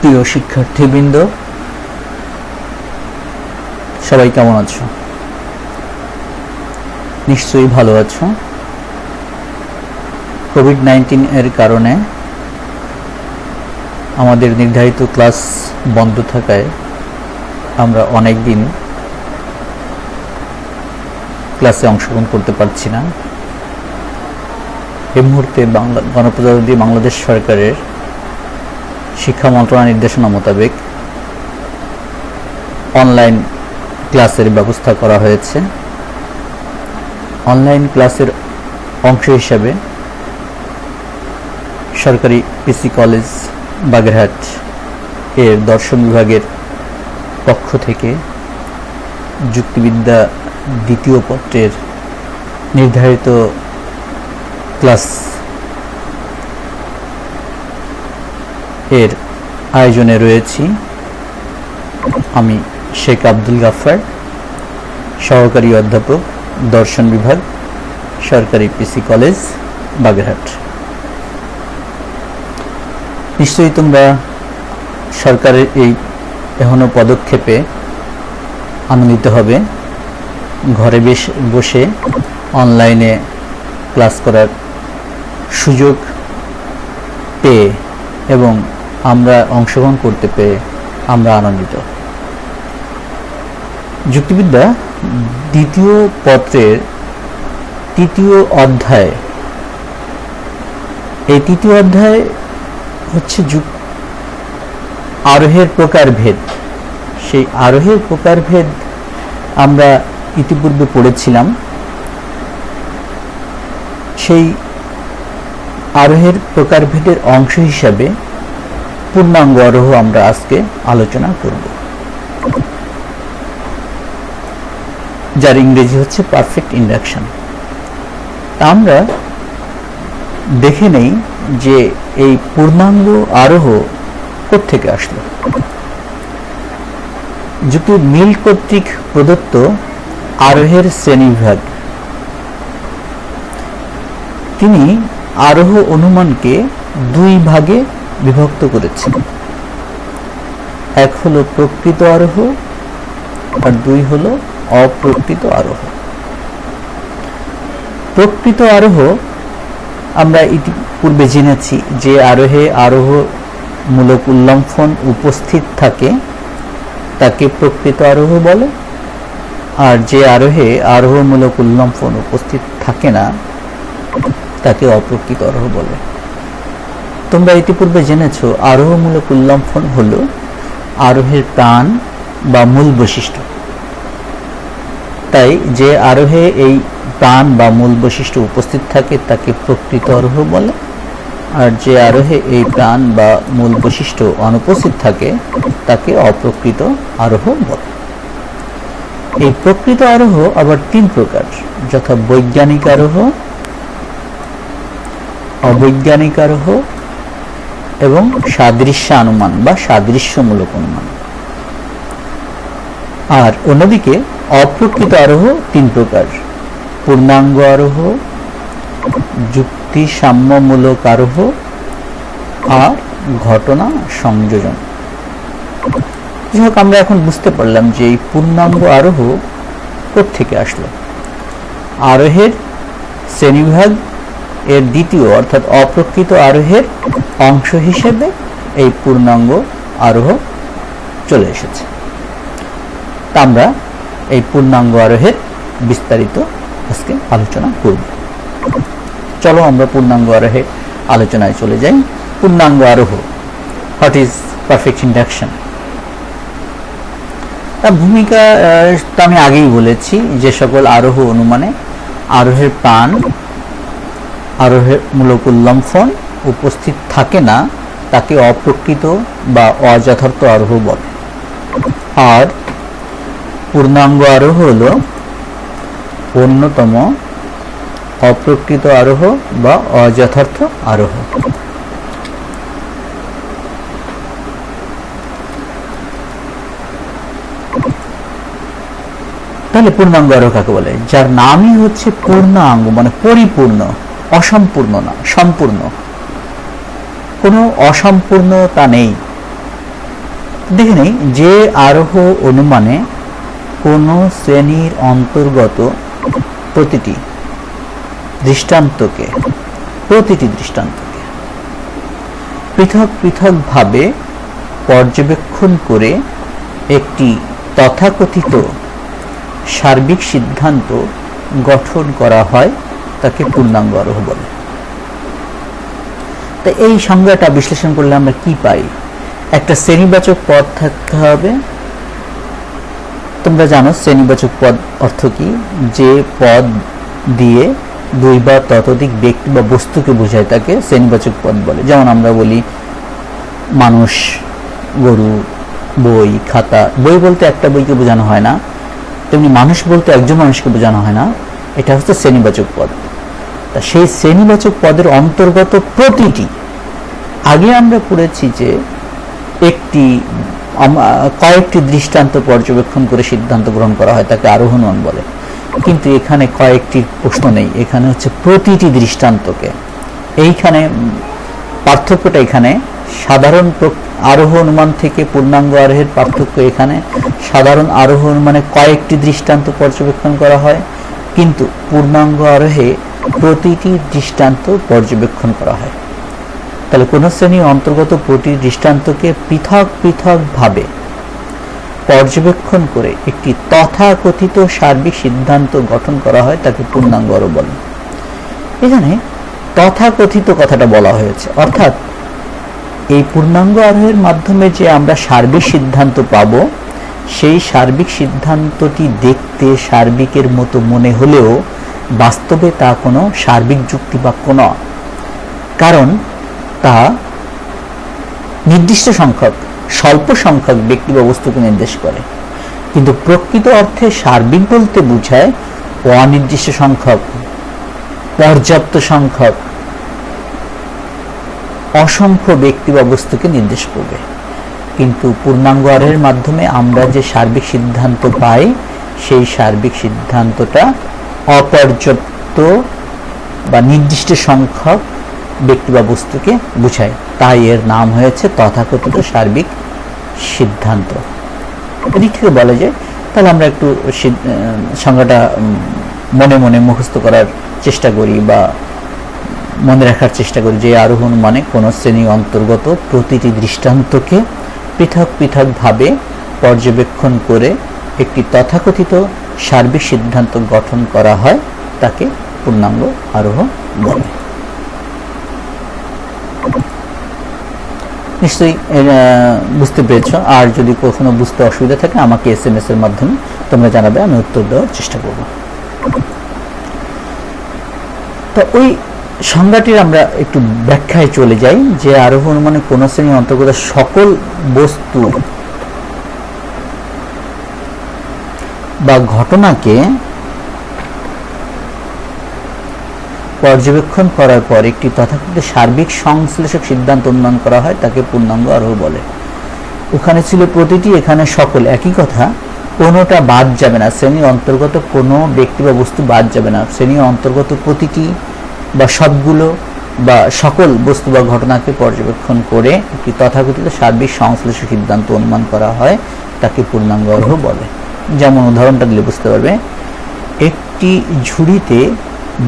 প্রিয় শিক্ষার্থীবৃন্দ, সবাই কেমন আছো? নিশ্চয়ই ভালো আছো। কোভিড-19 এর কারণে আমাদের নির্ধারিত ক্লাস বন্ধ থাকায় আমরা অনেক দিন ক্লাসে অংশগ্রহণ করতে পারছি না। এই মুহূর্তে গণপ্রজাতন্ত্রী বাংলাদেশ সরকারের শিক্ষা মন্ত্রণালয়ের নির্দেশনা মোতাবেক অনলাইন ক্লাসের ব্যবস্থা করা হয়েছে। অনলাইন ক্লাসের অংশ হিসাবে সরকারি পিসি কলেজ বাগেরহাট এর দর্শন বিভাগের পক্ষ থেকে যুক্তিবিদ্যা দ্বিতীয় পত্রের নির্ধারিত ক্লাস এর আয়োজনে রয়েছি আমি শেখ আব্দুল গাফফার, সহকারী অধ্যাপক, দর্শন বিভাগ, সরকারি পিসি কলেজ বাগেরহাট। নিশ্চয়ই তোমরা সরকারের এই এখনো পদক্ষেপে আনন্দিত হবে। ঘরে বসে অনলাইনে ক্লাস করার সুযোগ পেয়ে এবং আমরা অংশগ্রহণ করতে পেরে আমরা আনন্দিত। যুক্তিবিদ্যা দ্বিতীয় পত্রের তৃতীয় অধ্যায়, এই তৃতীয় অধ্যায় হচ্ছে আরোহের প্রকারভেদ। সেই আরোহের প্রকারভেদ আমরা ইতিপূর্বে পড়েছিলাম। সেই আরোহের প্রকারভেদের অংশ হিসাবে পূর্ণাঙ্গ আরোহ আমরা আজকে আলোচনা করব, যার ইংরেজি হচ্ছে পারফেক্ট ইন্ডাকশন। আমরা দেখে নেই যে এই পূর্ণাঙ্গ আরোহ কোত্থেকে আসলো। যুক্তি মিল কর্তৃক প্রদত্ত আরোহের শ্রেণীবিভাগ, তিনি আরোহ অনুমানকে দুই ভাগে বিভক্ত করেছেন। এক হলো প্রকৃত আরোহ আর দুই হলো অপ্রকৃত আরোহ। প্রকৃত আরোহ আমরা ইতিপূর্বে জেনেছি যে আরোহে আরোহমূলক উল্লম্ফন উপস্থিত থাকে তাকে প্রকৃত আরোহ বলে, আর যে আরোহে আরোহমূলক উল্লম্ফন উপস্থিত থাকে না তাকে অপ্রকৃত আরোহ বলে। তোমরা ইতিপূর্বে জেনেছ আরোহমূলক উল্লম্ফন হলো আরোহের প্রাণ বা মূল বৈশিষ্ট্য। তাই যে আরোহে এই প্রাণ বা মূল বৈশিষ্ট্য উপস্থিত থাকে তাকে প্রকৃত আরোহ বলে, আর যে আরোহে এই প্রাণ বা মূল বৈশিষ্ট্য অনুপস্থিত থাকে তাকে অপ্রকৃত আরোহ বলে। এই প্রকৃত আরোহ আবার তিন প্রকার, যথা বৈজ্ঞানিক আরোহ, অবৈজ্ঞানিক আরোহ এবং সাদৃশ্যানুমান বা সাদৃশ্যমূলক অনুমান। আর অন্যদিকে অপ্রকৃত আরোহ তিন প্রকার, পূর্ণাঙ্গ আরোহ, যুক্তি সাম্যমূলক আরোহ আর ঘটনা সংযোজন। যাই হোক, আমরা এখন বুঝতে পারলাম যে এই পূর্ণাঙ্গ আরোহ কোত্থেকে আসলো। আরোহের শ্রেণীবিভাগ এর দ্বিতীয় অর্থাৎ অপ্রকৃত আরোহের অংশ হিসেবে এই পূর্ণাঙ্গ আরোহ চলে এসেছে। তা আমরা এই পূর্ণাঙ্গ আরোহের বিস্তারিত আজকে আলোচনা করব। চলো আমরা পূর্ণাঙ্গ আরোহে আলোচনায় চলে যাই। পূর্ণাঙ্গ আরোহ, হোয়াট ইজ পারফেক্ট ইন্ডাকশন? তার ভূমিকা তো আমি আগেই বলেছি, যে সকল আরোহ অনুমানে আরোহের প্রাণ, আরোহের মূলক উল্লম্ফন উপস্থিত থাকে না তাকে অপ্রকৃত বা অযথার্থ আরোহ বলে। আর পূর্ণাঙ্গ আরোহ হলো অন্যতম অপ্রকৃত আরোহ বা অযথার্থ আরোহ। তাহলে পূর্ণাঙ্গ আরোহ কাকে বলে? যার নামই হচ্ছে পূর্ণাঙ্গ, মানে পরিপূর্ণ, অসম্পূর্ণ না, সম্পূর্ণ। কোনো অসম্পূর্ণতা নেই। দেখে নেই যে আরোহ অনুমানে কোনো শ্রেণীর অন্তর্গত প্রতিটি দৃষ্টান্তকে পৃথক পৃথকভাবে পর্যবেক্ষণ করে একটি তথাকথিত সার্বিক সিদ্ধান্ত গঠন করা হয় তাকে পূর্ণাঙ্গ আরোহ বলে। তো এই সংজ্ঞাটা বিশ্লেষণ করলে আমরা কি পাই? একটা শ্রেণীবাচক পদ থাকতে হবে। তোমরা জানো শ্রেণীবাচক পদ অর্থ কি? যে পদ দিয়ে দুই বা ততোধিক ব্যক্তি বা বস্তুকে বোঝায় তাকে শ্রেণীবাচক পদ বলে। যেমন আমরা বলি মানুষ, গরু, বই, খাতা। বই বলতে একটা বইকে বোঝানো হয় না, তেমনি মানুষ বলতে একজন মানুষকে বোঝানো হয় না। এটা হচ্ছে শ্রেণীবাচক পদ। তা সেই শ্রেণীবাচক পদের অন্তর্গত প্রতিটি, আগে আমরা পড়েছি যে কয়েকটি দৃষ্টান্ত পর্যবেক্ষণ করে সিদ্ধান্ত গ্রহণ করা হয় তাকে আরোহ অনুমান বলে। কিন্তু এখানে কয়েকটি প্রশ্ন নেই, এখানে হচ্ছে প্রতিটি দৃষ্টান্তকে। এইখানে পার্থক্যটা, এখানে সাধারণ আরোহ অনুমান থেকে পূর্ণাঙ্গ আরোহের পার্থক্য এখানে সাধারণ আরোহ অনুমানে কয়েকটি দৃষ্টান্ত পর্যবেক্ষণ করা হয়, কিন্তু পূর্ণাঙ্গ আরোহে প্রতিটি দৃষ্টান্ত পর্যবেক্ষণ করা হয়। তাহলে কোন শ্রেণীর অন্তর্গত প্রতি দৃষ্টান্তকে পৃথক পৃথকভাবে পর্যবেক্ষণ করে একটি তথাকথিত সার্বিক সিদ্ধান্ত গঠন করা হয় তাকে পূর্ণাঙ্গ আরোহ বলে। এখানে তথাকথিত কথাটা বলা হয়েছে, অর্থাৎ এই পূর্ণাঙ্গ আরোহের মাধ্যমে যে আমরা সার্বিক সিদ্ধান্ত পাব, সেই সার্বিক সিদ্ধান্তটি দেখতে সার্বিকের মতো মনে হলেও বাস্তবে তা কোনো সার্বিক যুক্তিবাক্য নয়, কারণ তা নির্দিষ্ট সংখ্যক, স্বল্প সংখ্যক ব্যক্তি বা বস্তুকে নির্দেশ করে। কিন্তু প্রকৃত অর্থে সার্বিক বলতে বোঝায় অনির্দিষ্ট সংখ্যক, পর্যাপ্ত সংখ্যক, অসংখ্য ব্যক্তি বা বস্তুকে নির্দেশ করবে। কিন্তু পূর্ণাঙ্গ আরোহের মাধ্যমে আমরা যে সার্বিক সিদ্ধান্ত পাই, সেই সার্বিক সিদ্ধান্তটা অপর্যাপ্ত বা নির্দিষ্ট সংখ্যক ব্যক্তি বা বস্তুকে বোঝায়, তাই এর নাম হয়েছে তথাকথিত সার্বিক সিদ্ধান্ত। এদিক থেকে বলা যায়, তাহলে আমরা একটু সংজ্ঞাটা মনে মনে মুখস্থ করার চেষ্টা করি বা মনে রাখার চেষ্টা করি যে আরোহ অনুমানে কোনো শ্রেণী অন্তর্গত প্রতিটি দৃষ্টান্তকে পৃথক পৃথকভাবে পর্যবেক্ষণ করে একটি তথাকথিত সার্বিক সিদ্ধান্ত গঠন করা হয় তাকে পূর্ণাঙ্গ আরোহ বলে। নিশ্চয়ই বুঝতে পেরেছ। আর যদি কখনো বুঝতে অসুবিধা থাকে আমাকে SMS এর মাধ্যমে তোমরা জানাবে, আমি উত্তর দেওয়ার চেষ্টা করব। তো ওই সংজ্ঞাটির আমরা একটু ব্যাখ্যায় চলে যাই যে আরোহ অনুমানে কোন শ্রেণীর অন্তর্গত সকল বস্তু বা ঘটনাকে পর্যবেক্ষণ করার পর একটি তথাকথিত সার্বিক সংশ্লেষক সিদ্ধান্ত অনুমান করা হয় তাকে পূর্ণাঙ্গ আরোহ বলে। ওখানে ছিল প্রতিটি, এখানে সকল, একই কথা, কোনোটা বাদ যাবে না, শ্রেণীর অন্তর্গত কোনো ব্যক্তি বা বস্তু বাদ যাবে না। শ্রেণীর অন্তর্গত প্রতিটি বা সবগুলো বা সকল বস্তু বা ঘটনাকে পর্যবেক্ষণ করে একটি তথাকথিত সার্বিক সংশ্লেষক সিদ্ধান্ত অনুমান করা হয় তাকে পূর্ণাঙ্গ আরোহ বলে। যেমন উদাহরণটা দিলে বুঝতে পারবে, একটি ঝুড়িতে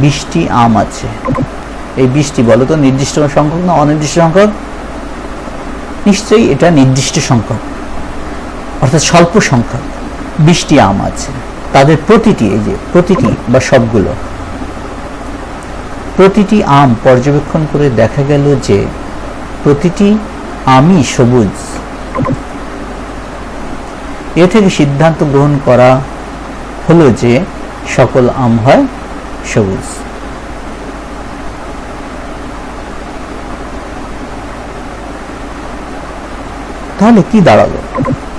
20টি আম আছে। এই 20টি বলো তো নির্দিষ্ট সংখ্যক না অনির্দিষ্ট সংখ্যক? নিশ্চয়ই এটা নির্দিষ্ট সংখ্যক, অর্থাৎ স্বল্প সংখ্যক। 20টি আম আছে, তাদের প্রতিটি, এই যে প্রতিটি বা সবগুলো, প্রতিটি আম পর্যবেক্ষণ করে দেখা গেল যে প্রতিটি আমই সবুজ। এ থেকে সিদ্ধান্ত গ্রহণ করা হলো যে সকল আম হয় সবুজ। তাহলে কি দাঁড়ালো?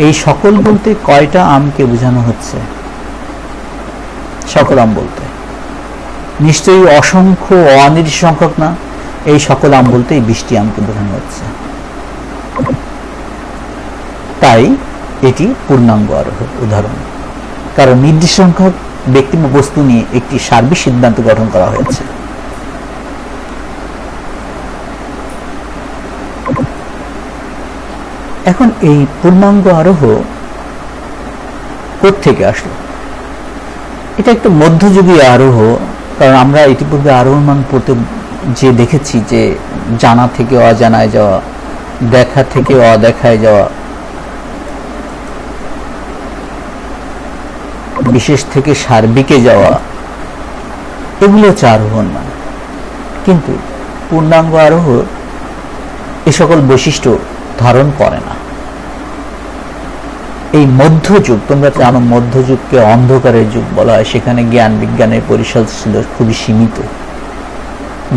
এই সকল বলতে কয়টা আমকে বোঝানো হচ্ছে? সকল আম বলতে নিশ্চয়ই অসংখ্য অনির্দিষ্ট সংখ্যক না। এই সকল আম বলতে এই 20টি আমকে বোঝানো হচ্ছে। তাই এটি পূর্ণাঙ্গ আরোহ উদাহরণ, কারণ নির্দিষ্ট সংখ্যক ব্যক্তি বা বস্তু নিয়ে একটি সার্বিক সিদ্ধান্ত গঠন করা হয়েছে। এখন এই পূর্ণাঙ্গ আরোহ কোত্থেকে আসলো? এটা একটা মধ্যযুগীয় আরোহ, কারণ আমরা ইতিপূর্বে আরোহমান পড়তে যে দেখেছি যে জানা থেকে অজানায় যাওয়া, দেখা থেকে অদেখায় যাওয়া, বিশেষ থেকে সার্বিকে যাওয়া, এগুলো হচ্ছে আরোহণ মান। কিন্তু পূর্ণাঙ্গ আরোহ এ সকল বৈশিষ্ট্য ধারণ করে না। এই মধ্যযুগ, তোমরা জানো মধ্যযুগকে অন্ধকারের যুগ বলা হয়, সেখানে জ্ঞান বিজ্ঞানের পরিসর ছিল খুবই সীমিত,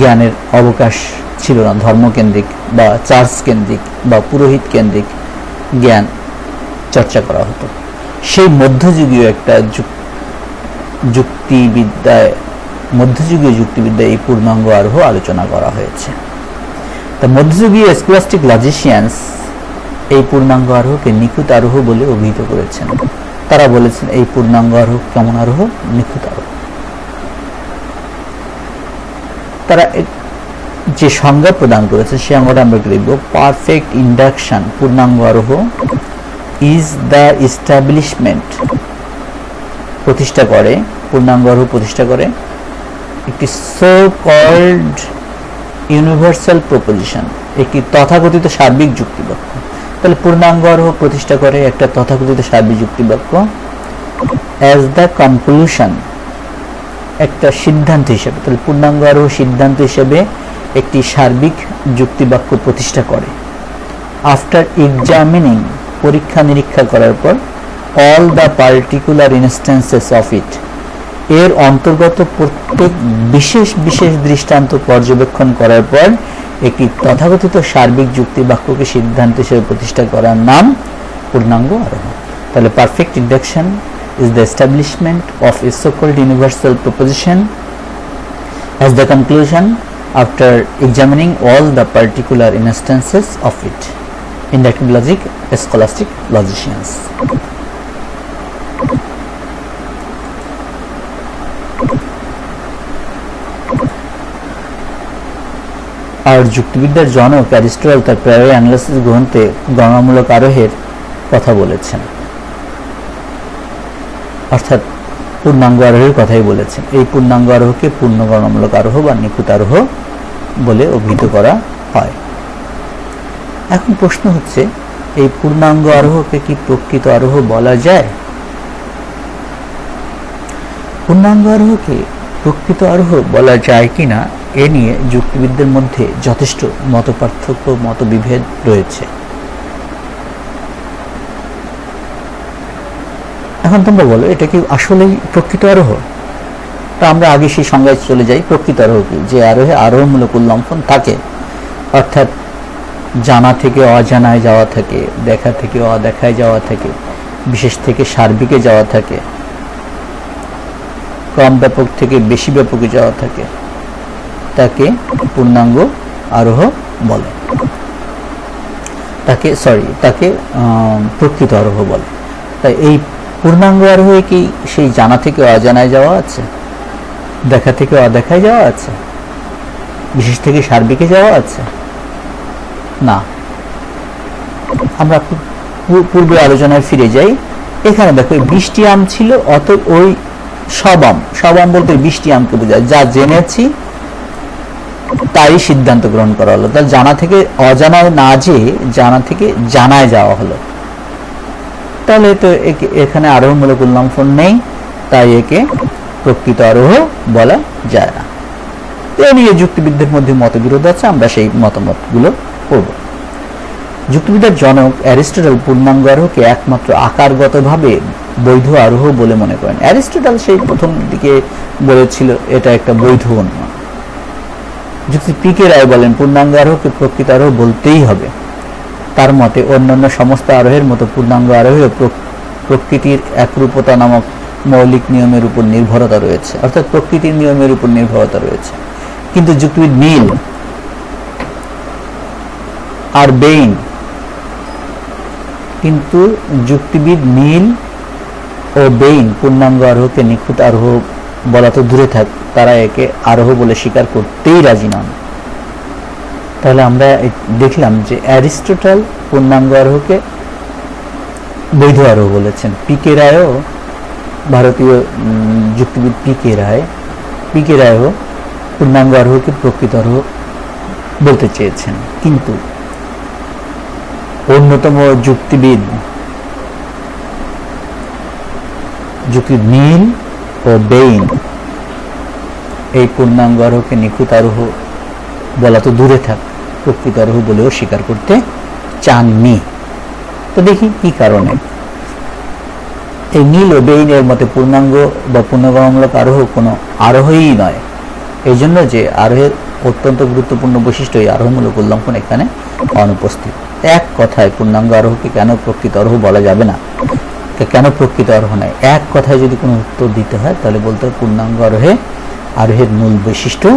জ্ঞানের অবকাশ ছিল না, ধর্মকেন্দ্রিক বা চার্চ কেন্দ্রিক বা পুরোহিত কেন্দ্রিক জ্ঞান চর্চা করা হতো। সেই মধ্যযুগীয় একটা যুক্তিবিদ্যায়, মধ্যযুগীয় যুক্তিবিদ্যায় এই পূর্ণাঙ্গ আরোহ আলোচনা করা হয়েছে। তা মধ্যযুগীয় স্কলাস্টিক লজিশিয়ানস এই পূর্ণাঙ্গ আরোহকে নিখুঁত আরোহ বলে অভিহিত করেছেন। তারা বলেছেন এই পূর্ণাঙ্গ আরোহ কেমন আরোহ? নিখুঁত আরোহ। তারা যে সংজ্ঞা প্রদান করেছে সে সংজ্ঞাটা আমরা লিখব, পারফেক্ট ইন্ডাকশন পূর্ণাঙ্গ আরোহ ইজ দ্য এস্টাবলিশমেন্ট, প্রতিষ্ঠা করে, পূর্ণাঙ্গ আরোহ প্রতিষ্ঠা করে একটি সো কল্ড ইউনিভার্সাল প্রপোজিশন, একটি তথাকথিত সার্বিক যুক্তিবাক্য। তাহলে পূর্ণাঙ্গ আরোহ প্রতিষ্ঠা করে একটা তথাকথিত সার্বিক যুক্তিবাক্য অ্যাজ দ্য কনক্লুশন, একটা সিদ্ধান্ত হিসেবে। তাহলে পূর্ণাঙ্গ আরোহ সিদ্ধান্ত হিসেবে একটি সার্বিক যুক্তিবাক্য প্রতিষ্ঠা করে। আফটার এক্সামিনিং, পরীক্ষা নিরীক্ষা করার পর, all the particular instances of it, এর অন্তর্গত প্রত্যেক বিশেষ বিশেষ দৃষ্টান্ত পর্যবেক্ষণ করার পর একটি তথাকথিত সার্বিক যুক্তিবাক্যকে সিদ্ধান্ত হিসেবে প্রতিষ্ঠা করার নাম পূর্ণাঙ্গ আরোহ। তাহলে perfect induction is the establishment of a so-called universal proposition as the conclusion after examining all the particular instances of it. Inductive logic, scholastic logicians. আর যুক্তিবিদ্যার জনক অ্যারিস্টটল তার প্রায়োরি অ্যানালিসিস গ্রন্থে গণনামূলক আরোহের কথা বলেছেন, অর্থাৎ পূর্ণাঙ্গ আরোহের কথাই বলেছেন। এই পূর্ণাঙ্গ আরোহকে পূর্ণ গণনামূলক আরোহ বা নিখুঁত আরোহ বলে অভিহিত করা হয়। এখন প্রশ্ন হচ্ছে, এই পূর্ণাঙ্গ আরোহকে কি প্রকৃত আরোহ বলা যায়? পূর্ণাঙ্গ আরোহকে প্রকৃত আরোহ বলা যায় কিনা এ নিয়ে যুক্তিবিদদের মধ্যে যথেষ্ট মতপার্থক্য, মতবিভেদ রয়েছে। এখন তোমরা বলো, এটা কি আসলেই প্রকৃত আরোহ? তা আমরা আগে সেই সংজ্ঞায় চলে যাই। প্রকৃত আরোহ কি? যে আরোহে আরোহমূলক উল্লম্ফন থাকে, অর্থাৎ জানা থেকে অজানায় যাওয়া থাকে, দেখা থেকে অদেখায় যাওয়া থাকে, বিশেষ থেকে সার্বিকে যাওয়া থাকে, কম ব্যাপক থেকে বেশি ব্যাপকে যাওয়া থাকে, তাকে পূর্ণাঙ্গ আরোহ বলে, তাকে প্রকৃত আরোহ বলে। তাই এই পূর্ণাঙ্গ আরোহে কি সেই জানা থেকে অজানায় যাওয়া আছে, দেখা থেকে অদেখায় যাওয়া আছে, বিশেষ থেকে সার্বিকে যাওয়া আছে? না। আমরা পূর্বে আলোচনায় ফিরে যাই। এখানে দেখো 20টি আম ছিল, অতএব ওই সব আম বলতে 20টি আমকে বোঝায়, যা জেনেছি তাই সিদ্ধান্ত গ্রহণ করা হলো। তাহলে জানা থেকে অজানায় না যেয়ে জানা থেকে জানায় যাওয়া হলো। তাহলে তো এখানে আরোহমূলক উল্লম্ফন নেই, তাই একে প্রকৃত আরোহ বলা যায় না। এ নিয়ে যুক্তিবিদদের মধ্যে মতবিরোধ আছে, আমরা সেই মতামতগুলো পড়ব। যুক্তিবিদ্যার জনক অ্যারিস্টটল পূর্ণাঙ্গ আরোহকে একমাত্র আকারগতভাবে বৈধ আরোহ বলে মনে করেন। অ্যারিস্টটল সেই প্রথম দিকে বলেছিল এটা একটা বৈধ অনুমান। যুক্তি পি.কে. রায় বলেন পূর্ণাঙ্গ আরোহকে প্রকৃত আরোহ বলতেই হবে। তার মতে অন্যান্য সমস্ত আরোহের মতো পূর্ণাঙ্গ আরোহেও প্রকৃতির একরূপতা নামক মৌলিক নিয়মের উপর নির্ভরতা রয়েছে, অর্থাৎ প্রকৃতির নিয়মের উপর নির্ভরতা রয়েছে। কিন্তু যুক্তিবিদ নীল আর বেইন ও বেইন পূর্ণাঙ্গ আরোহকে নিখুঁত আরোহ বলা তো দূরে থাক, তারা একে আরোহ বলে স্বীকার করতেই রাজি নন। তাহলে আমরা দেখলাম যে অ্যারিস্টটল পূর্ণাঙ্গ আরোহকে বৈধ আরোহ বলেছেন। পি কে রায়ও, ভারতীয় যুক্তিবিদ পি কে রায়ও পূর্ণাঙ্গ আরোহকে প্রকৃত আরোহ বলতে চেয়েছেন। কিন্তু অন্যতম যুক্তিবিদ মিল ও বেইন এই পূর্ণাঙ্গ আরোহকে নিখুঁত আরোহ বলা তো দূরে থাক, প্রকৃত আরোহ বলেও স্বীকার করতে চাননি। তো দেখি কি কারণে। এই মিল ও বেইনের মতে পূর্ণাঙ্গ বা পূর্ণগমনমূলক আরোহ কোনো আরোহই নয়। এই জন্য যে আরোহের অত্যন্ত গুরুত্বপূর্ণ বৈশিষ্ট্য, এই আরোহমূলক উল্লঙ্ঘন এখানে অনুপস্থিত। এক কথায় পূর্ণাঙ্গ আরোহকে কেন প্রকৃত আরোহ বলা যাবে না, কেন প্রকৃত আরোহ নয়, এক কথায় যদি কোনো উত্তর দিতে হয় তাহলে বলতে হয় পূর্ণাঙ্গ আরোহের মূল বৈশিষ্ট্য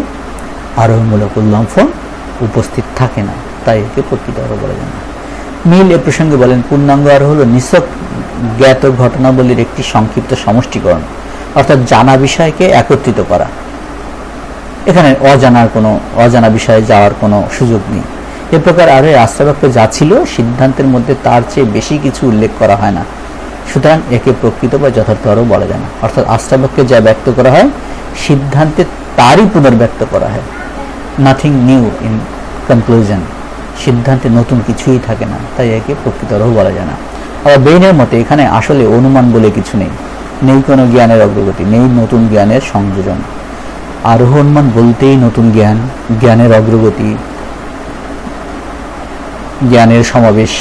আরোহমূলক উল্লঙ্ঘন উপস্থিত থাকে না, তাই একে প্রকৃত আরোহ বলা যায় না। মিল এ প্রসঙ্গে বলেন, পূর্ণাঙ্গ আরোহ হল নিছক জ্ঞাত ঘটনাবলীর একটি সংক্ষিপ্ত সমষ্টিকরণ, অর্থাৎ জানা বিষয়কে একত্রিত করা। এখানে অজানা বিষয়ে যাওয়ার কোনো সুযোগ নেই। এ প্রকার আরোহে আশ্রয়বাক্যে যা ছিল সিদ্ধান্তের মধ্যে তার চেয়ে বেশি কিছু উল্লেখ করা হয় না, সুতরাং একে প্রকৃত বা যথার্থ আরোহ বলা যায় না। অর্থাৎ আশ্রয়বাক্যে যা ব্যক্ত করা হয় সিদ্ধান্তে তারই পুনর্ব্যক্ত করা হয়। নাথিং নিউ ইন কনক্লুশন, সিদ্ধান্তে নতুন কিছুই থাকে না, তাই একে প্রকৃত আরোহ বলা যায় না। আবার বেইনের মতে এখানে আসলে অনুমান বলে কিছু নেই, নেই কোনো জ্ঞানের অগ্রগতি, নেই নতুন জ্ঞানের সংযোজন। আরোহ অনুমান বলতেই নতুন জ্ঞানের অগ্রগতি, জ্ঞানের সমাবেশ,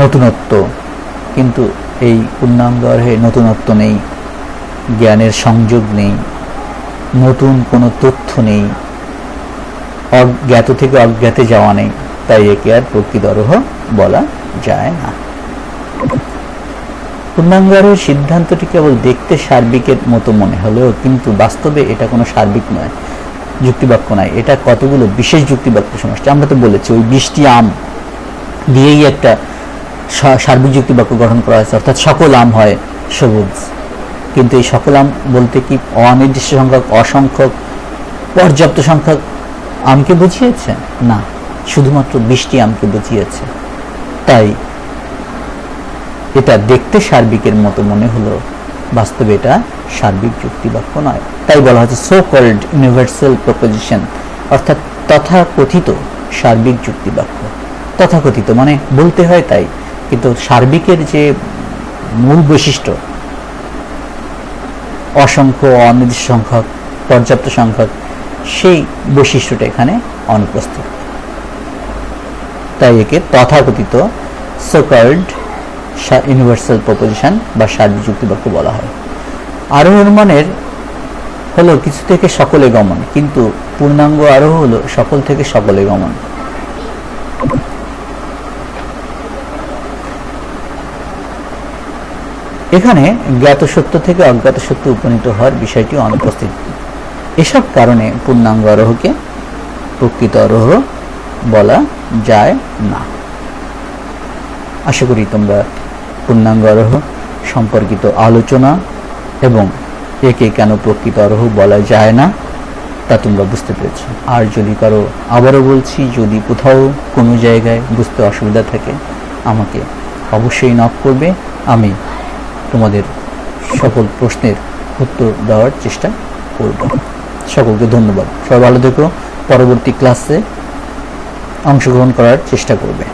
নতুনত্ব। কিন্তু এই পূর্ণাঙ্গ আরোহে নতুনত্ব নেই, জ্ঞানের সংযোগ নেই, নতুন কোনো তথ্য নেই, অজ্ঞাত থেকে অজ্ঞাতে যাওয়া নেই, তাই একে আর প্রকৃত আরোহ বলা যায় না। পূর্ণাঙ্গ আরোহের সিদ্ধান্তটি কেবল দেখতে সার্বিকের মতো মনে হলেও কিন্তু বাস্তবে এটা কোনো সার্বিক নয়, যুক্তিবাক্য নয়, এটা কতগুলো বিশেষ যুক্তিবাক্য সমষ্টি। আমরা তো বলেছি ওই 20টি আম দিয়েই একটা সার্বিক যুক্তিবাক্য গঠন করা হয়েছে, অর্থাৎ সকল আম হয় সবুজ। কিন্তু এই সকল আম বলতে কি অনির্দিষ্ট সংখ্যক, অসংখ্যক, পর্যাপ্ত সংখ্যক আমকে বুঝিয়েছে? না, শুধুমাত্র 20টি আমকে বুঝিয়েছে। তাই এটা দেখতে সার্বিকের মতো মনে হলো, বাস্তবে এটা সার্বিক যুক্তিবাক্য নয়। তাই বলা হচ্ছে সো কল্ড ইউনিভার্সাল প্রপোজিশন, অর্থাৎ তথাকথিত সার্বিক যুক্তিবাক্য। তথাকথিত মানে বলতে হয় তাই, কিন্তু সার্বিকের যে মূল বৈশিষ্ট্য অসংখ্য, অনির্দিষ্ট সংখ্যক, পর্যাপ্ত সংখ্যক, সেই বৈশিষ্ট্যটা এখানে অনুপস্থিত। তাই একে তথাকথিত সো কল্ড ইউনিভার্সাল প্রপোজিশন বা সার্বিক যুক্তিবাক্য বলা হয়। আরোহ অনুমানের হলো কিছু থেকে সকলে গমন, কিন্তু পূর্ণাঙ্গ আরোহ হলো সকল থেকে সকলে গমন। এখানে জ্ঞাত সত্য থেকে অজ্ঞাত সত্য উপনীত হওয়ার বিষয়টি অনুপস্থিত। এসব কারণে পূর্ণাঙ্গ আরোহকে প্রকৃত আরোহ বলা যায় না। আশা করি তোমরা পূর্ণাঙ্গ আরোহ সম্পর্কিত আলোচনা এবং একে কেন প্রকৃত আরোহ বলা যায় না তা তোমরা বুঝতে পেরেছ। আর যদি কারো, আবারও বলছি, যদি কোথাও কোনো জায়গায় বুঝতে অসুবিধা থাকে আমাকে অবশ্যই নক করবে, আমি তোমাদের সকল প্রশ্নের উত্তর দেওয়ার চেষ্টা করব। সকলকে ধন্যবাদ, সবাই ভালো থেকো, পরবর্তী ক্লাসে অংশগ্রহণ করার চেষ্টা করবে।